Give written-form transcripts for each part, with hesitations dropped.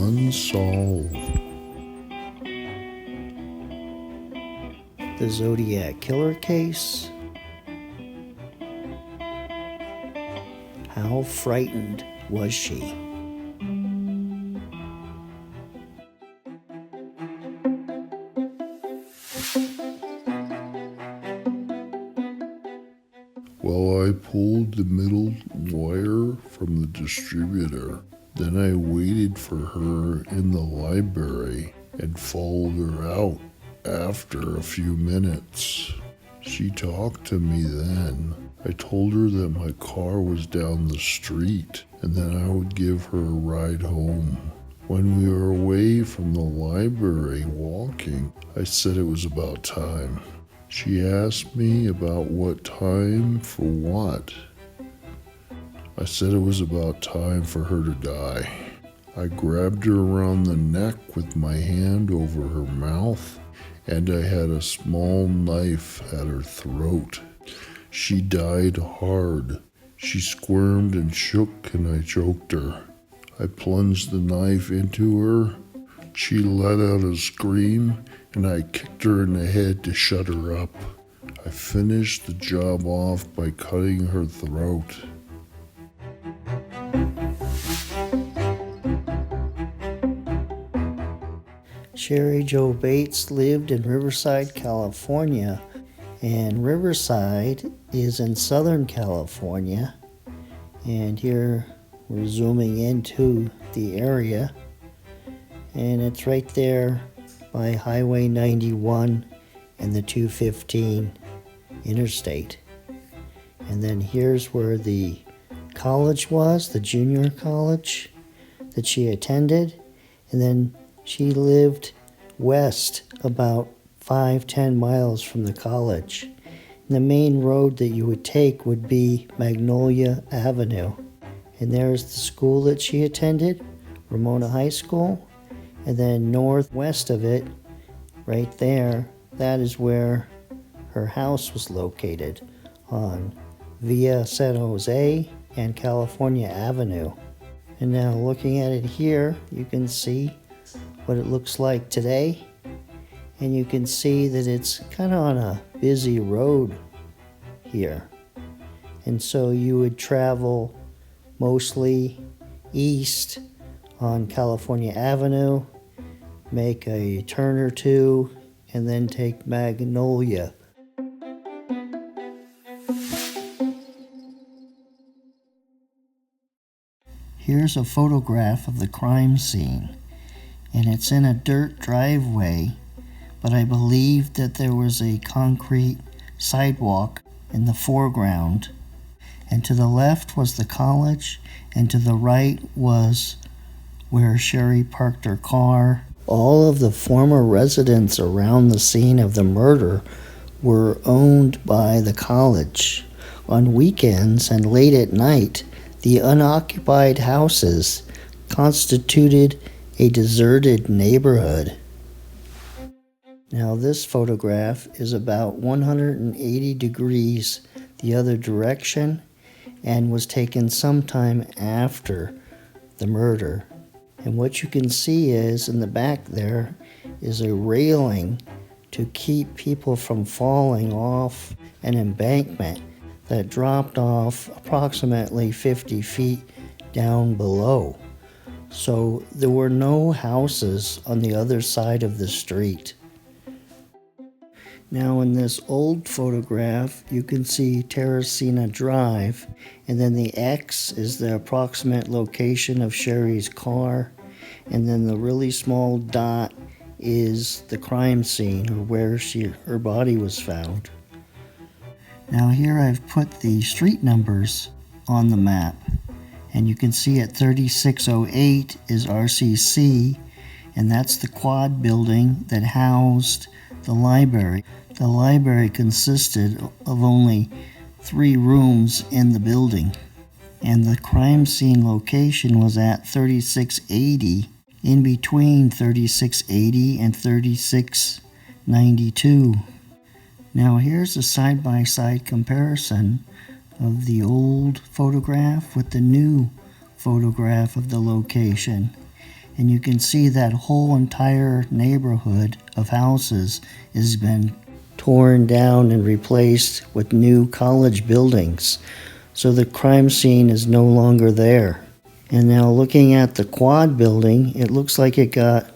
Unsolved. The Zodiac killer case. How frightened was she? Well, I pulled the middle wire from the distributor. Then I waited for her in the library and followed her out after a few minutes. She talked to me then. I told her that my car was down the street and that I would give her a ride home. When we were away from the library walking, I said it was about time. She asked me about what time for what. I said it was about time for her to die. I grabbed her around the neck with my hand over her mouth, and I had a small knife at her throat. She died hard. She squirmed and shook, and I choked her. I plunged the knife into her. She let out a scream, and I kicked her in the head to shut her up. I finished the job off by cutting her throat. Cheri Jo Bates lived in Riverside, California, and Riverside is in Southern California. And here we're zooming into the area, and it's right there by Highway 91 and the 215 interstate. And then here's where the college was, the junior college that she attended. And then she lived west about 5-10 miles from the college. And the main road that you would take would be Magnolia Avenue. And there's the school that she attended, Ramona High School. And then northwest of it, right there, that is where her house was located, on Via San Jose and California Avenue. And now looking at it here, you can see what it looks like today. And you can see that it's kind of on a busy road here. And so you would travel mostly east on California Avenue, make a turn or two, and then take Magnolia. Here's a photograph of the crime scene, and it's in a dirt driveway, but I believe that there was a concrete sidewalk in the foreground. And to the left was the college, and to the right was where Cheri parked her car. All of the former residents around the scene of the murder were owned by the college. On weekends and late at night, the unoccupied houses constituted a deserted neighborhood. Now this photograph is about 180 degrees the other direction and was taken sometime after the murder. And what you can see is in the back there is a railing to keep people from falling off an embankment that dropped off approximately 50 feet down below. So there were no houses on the other side of the street. Now in this old photograph, you can see Terracina Drive, and then the X is the approximate location of Cheri's car, and then the really small dot is the crime scene, or where her body was found. Now here I've put the street numbers on the map, and you can see at 3608 is RCC, and that's the quad building that housed the library. The library consisted of only 3 rooms in the building, and the crime scene location was at 3680, in between 3680 and 3692. Now here's a side-by-side comparison of the old photograph with the new photograph of the location. And you can see that whole entire neighborhood of houses has been torn down and replaced with new college buildings. So the crime scene is no longer there. And now looking at the quad building, it looks like it got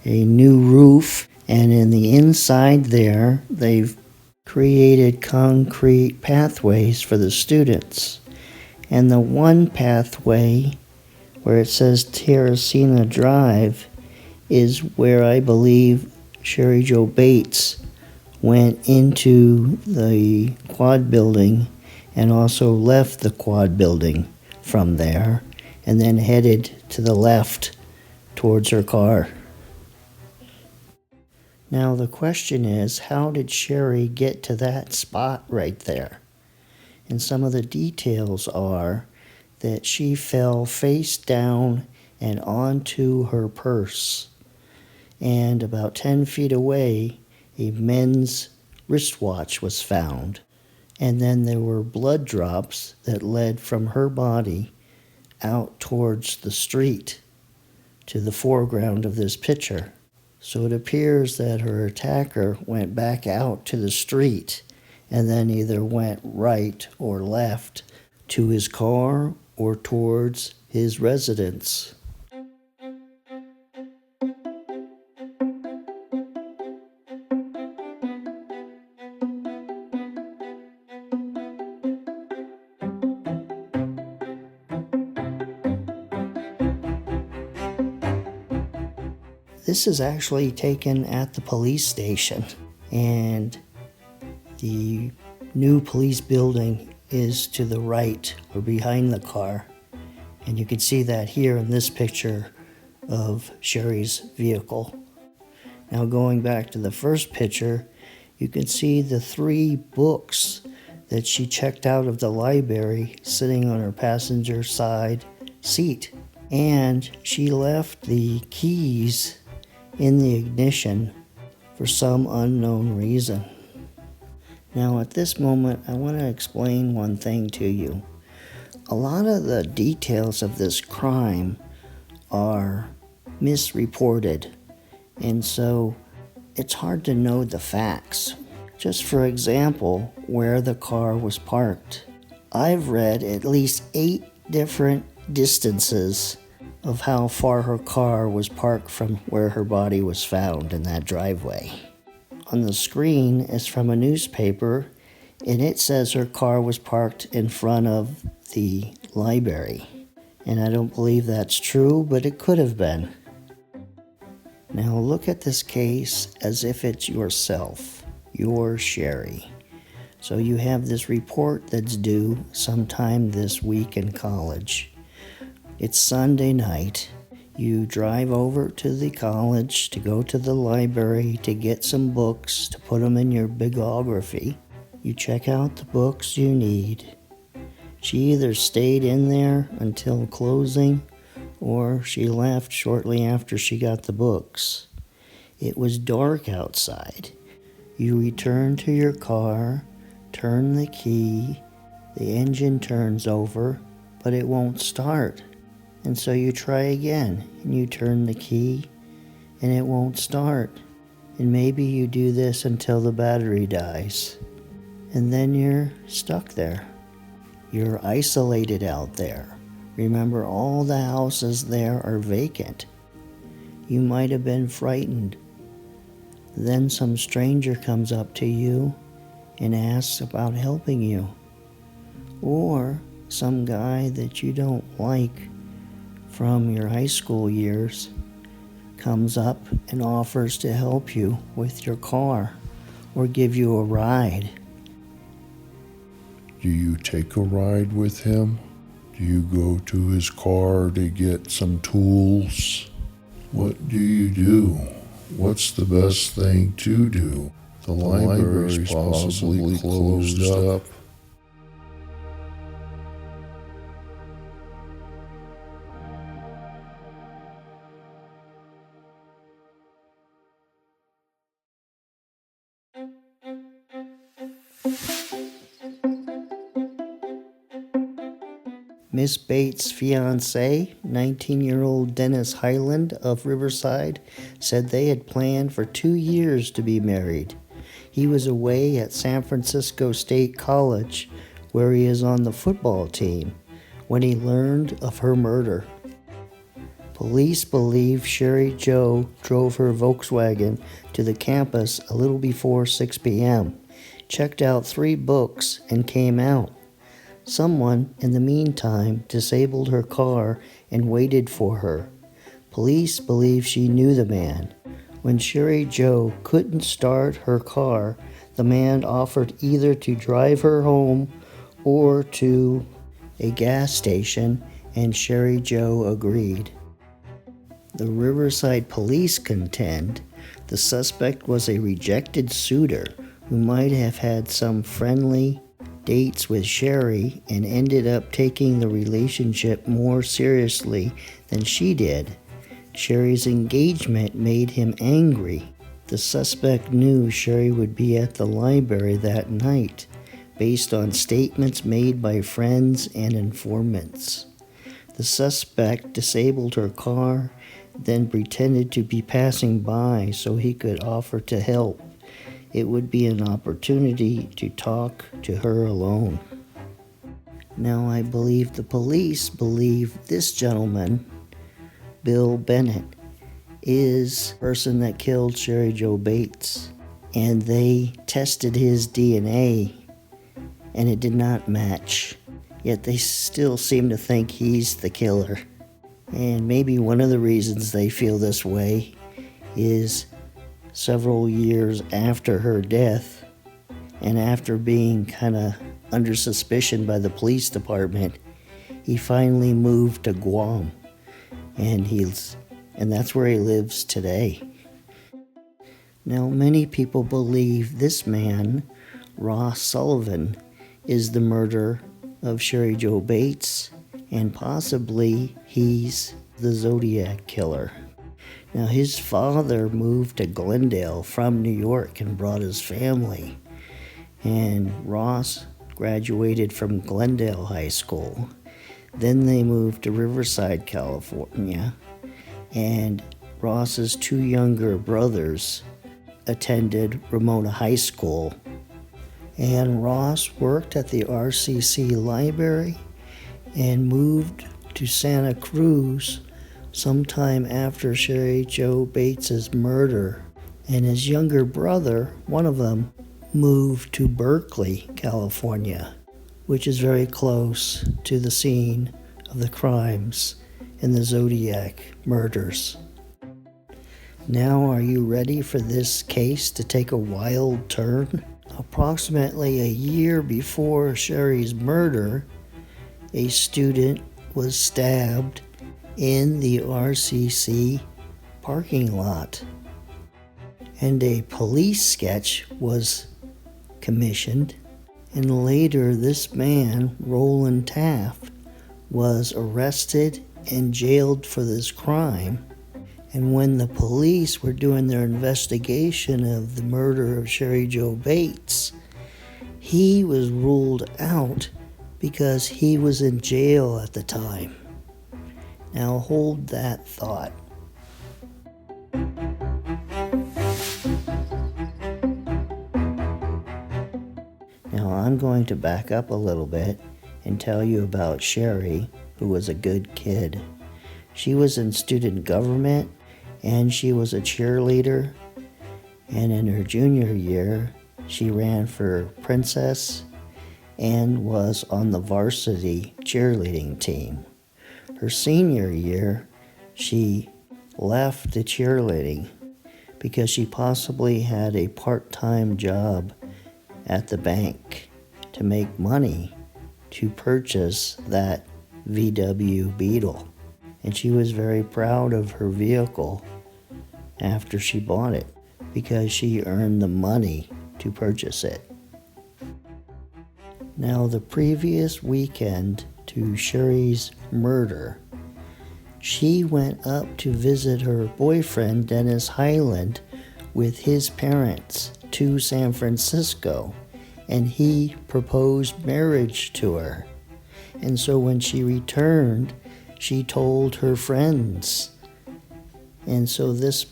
a new roof, and in the inside there, they've created concrete pathways for the students. And the one pathway where it says Terracina Drive is where I believe Cheri Jo Bates went into the quad building and also left the quad building from there and then headed to the left towards her car. Now the question is, how did Cheri get to that spot right there? And some of the details are that she fell face down and onto her purse. And about 10 feet away, a men's wristwatch was found. And then there were blood drops that led from her body out towards the street to the foreground of this picture. So it appears that her attacker went back out to the street and then either went right or left to his car or towards his residence. This is actually taken at the police station, and the new police building is to the right or behind the car. And you can see that here in this picture of Cheri's vehicle. Now going back to the first picture, you can see the 3 books that she checked out of the library sitting on her passenger side seat. And she left the keys in the ignition for some unknown reason. Now at this moment, I want to explain one thing to you. A lot of the details of this crime are misreported, and so it's hard to know the facts. Just for example, where the car was parked. I've read at least 8 different distances of how far her car was parked from where her body was found in that driveway. On the screen is from a newspaper, and it says her car was parked in front of the library. And I don't believe that's true, but it could have been. Now look at this case as if it's yourself, your Cheri. So you have this report that's due sometime this week in college. It's Sunday night. You drive over to the college to go to the library to get some books to put them in your bibliography. You check out the books you need. She either stayed in there until closing or she left shortly after she got the books. It was dark outside. You return to your car, turn the key, the engine turns over, but it won't start. And so you try again, and you turn the key, and it won't start. And maybe you do this until the battery dies. And then you're stuck there. You're isolated out there. Remember, all the houses there are vacant. You might have been frightened. Then some stranger comes up to you and asks about helping you. Or some guy that you don't like from your high school years comes up and offers to help you with your car or give you a ride. Do you take a ride with him? Do you go to his car to get some tools? What do you do? What's the best thing to do? The library's possibly closed up. Miss Bates' fiancé, 19-year-old Dennis Highland of Riverside, said they had planned for 2 years to be married. He was away at San Francisco State College, where he is on the football team, when he learned of her murder. Police believe Cheri Jo drove her Volkswagen to the campus a little before 6 p.m., checked out 3 books, and came out. Someone, in the meantime, disabled her car and waited for her. Police believe she knew the man. When Cheri Jo couldn't start her car, the man offered either to drive her home or to a gas station, and Cheri Jo agreed. The Riverside police contend the suspect was a rejected suitor who might have had some friendly dates with Cheri and ended up taking the relationship more seriously than she did. Cheri's engagement made him angry. The suspect knew Cheri would be at the library that night, based on statements made by friends and informants. The suspect disabled her car, then pretended to be passing by so he could offer to help. It would be an opportunity to talk to her alone. Now, I believe the police believe this gentleman, Bill Bennett, is the person that killed Cheri Jo Bates, and they tested his DNA, and it did not match. Yet they still seem to think he's the killer. And maybe one of the reasons they feel this way is several years after her death, and after being kind of under suspicion by the police department, he finally moved to Guam, and that's where he lives today. Now, many people believe this man, Ross Sullivan, is the murderer of Cheri Jo Bates, and possibly he's the Zodiac killer. Now, his father moved to Glendale from New York and brought his family, and Ross graduated from Glendale High School. Then they moved to Riverside, California, and Ross's 2 younger brothers attended Ramona High School. And Ross worked at the RCC library and moved to Santa Cruz sometime after Cheri Jo Bates' murder. And his younger brother, one of them, moved to Berkeley, California, which is very close to the scene of the crimes in the Zodiac murders. Now, are you ready for this case to take a wild turn? Approximately a year before Cheri's murder, a student was stabbed in the RCC parking lot, and a police sketch was commissioned, and later this man, Roland Taft, was arrested and jailed for this crime. And when the police were doing their investigation of the murder of Cheri Jo Bates, he was ruled out because he was in jail at the time. Now hold that thought. Now I'm going to back up a little bit and tell you about Cheri, who was a good kid. She was in student government, and she was a cheerleader, and in her junior year, she ran for princess and was on the varsity cheerleading team. Her senior year, she left the cheerleading because she possibly had a part-time job at the bank to make money to purchase that VW Beetle. And she was very proud of her vehicle after she bought it because she earned the money to purchase it. Now, the previous weekend to Cheri's murder, she went up to visit her boyfriend, Dennis Highland, with his parents to San Francisco, and he proposed marriage to her. And so when she returned, she told her friends. And so this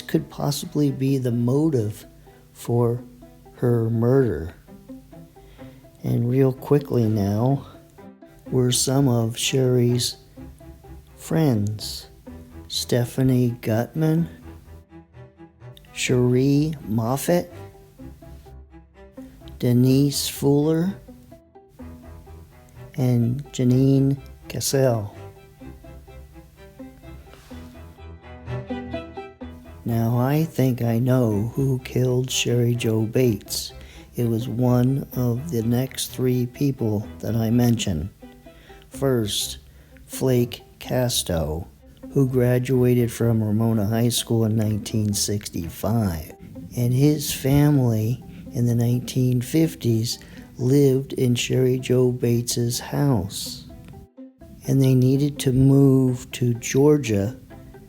could possibly be the motive for her murder. And real quickly now, were some of Cheri's friends: Stephanie Gutman, Cherie Moffett, Denise Fuller, and Janine Cassell. Now I think I know who killed Cheri Jo Bates. It was one of the next three people that I mentioned. First, Flake Casto, who graduated from Ramona High School in 1965. And his family in the 1950s lived in Cheri Jo Bates's house. And they needed to move to Georgia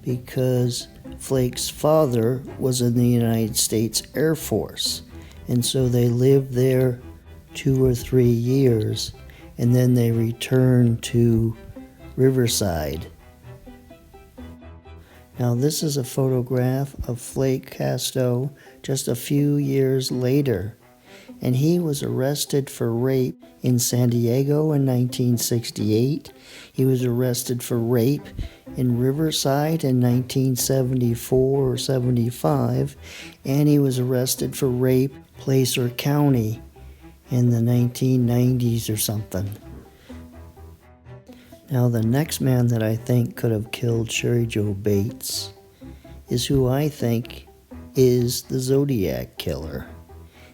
because Flake's father was in the United States Air Force. And so they lived there 2 or 3 years, and then they returned to Riverside. Now this is a photograph of Flake Casto just a few years later, and he was arrested for rape in San Diego in 1968. He was arrested for rape in Riverside in 1974 or 75, and he was arrested for rape Placer County in the 1990s or something. Now the next man that I think could have killed Cheri Jo Bates is who I think is the Zodiac killer.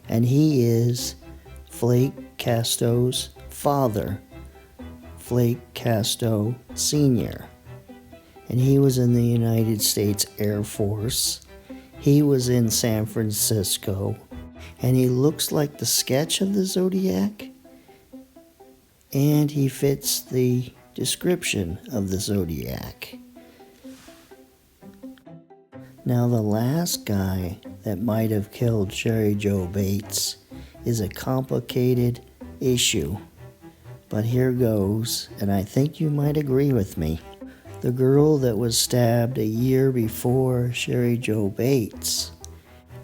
And he is Flake Casto's father, Flake Casto Sr. And he was in the United States Air Force. He was in San Francisco. And he looks like the sketch of the Zodiac. And he fits the description of the Zodiac. Now the last guy that might have killed Cheri Jo Bates is a complicated issue. But here goes, and I think you might agree with me. The girl that was stabbed a year before Cheri Jo Bates,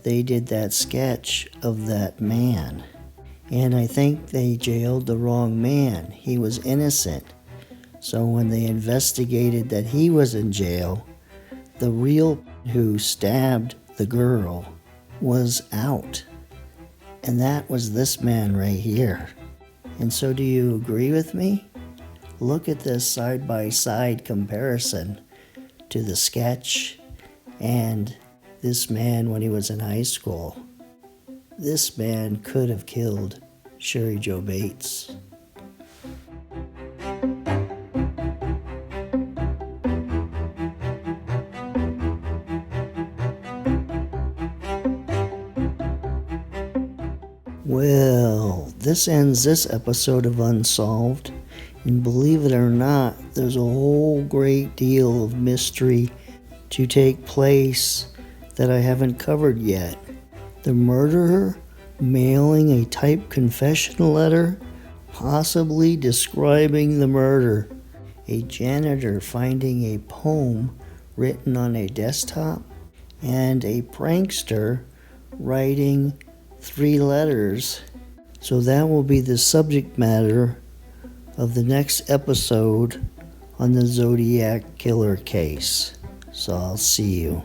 they did that sketch of that man. And I think they jailed the wrong man. He was innocent. So when they investigated that he was in jail, the real who stabbed the girl was out. And that was this man right here. And so do you agree with me? Look at this side-by-side comparison to the sketch and this man when he was in high school. This man could have killed Cheri Jo Bates. Well, this ends this episode of Unsolved. And believe it or not, there's a whole great deal of mystery to take place that I haven't covered yet. The murderer mailing a typed confession letter, possibly describing the murder. A janitor finding a poem written on a desktop. And a prankster writing 3 letters. So that will be the subject matter of the next episode on the Zodiac killer case. So I'll see you.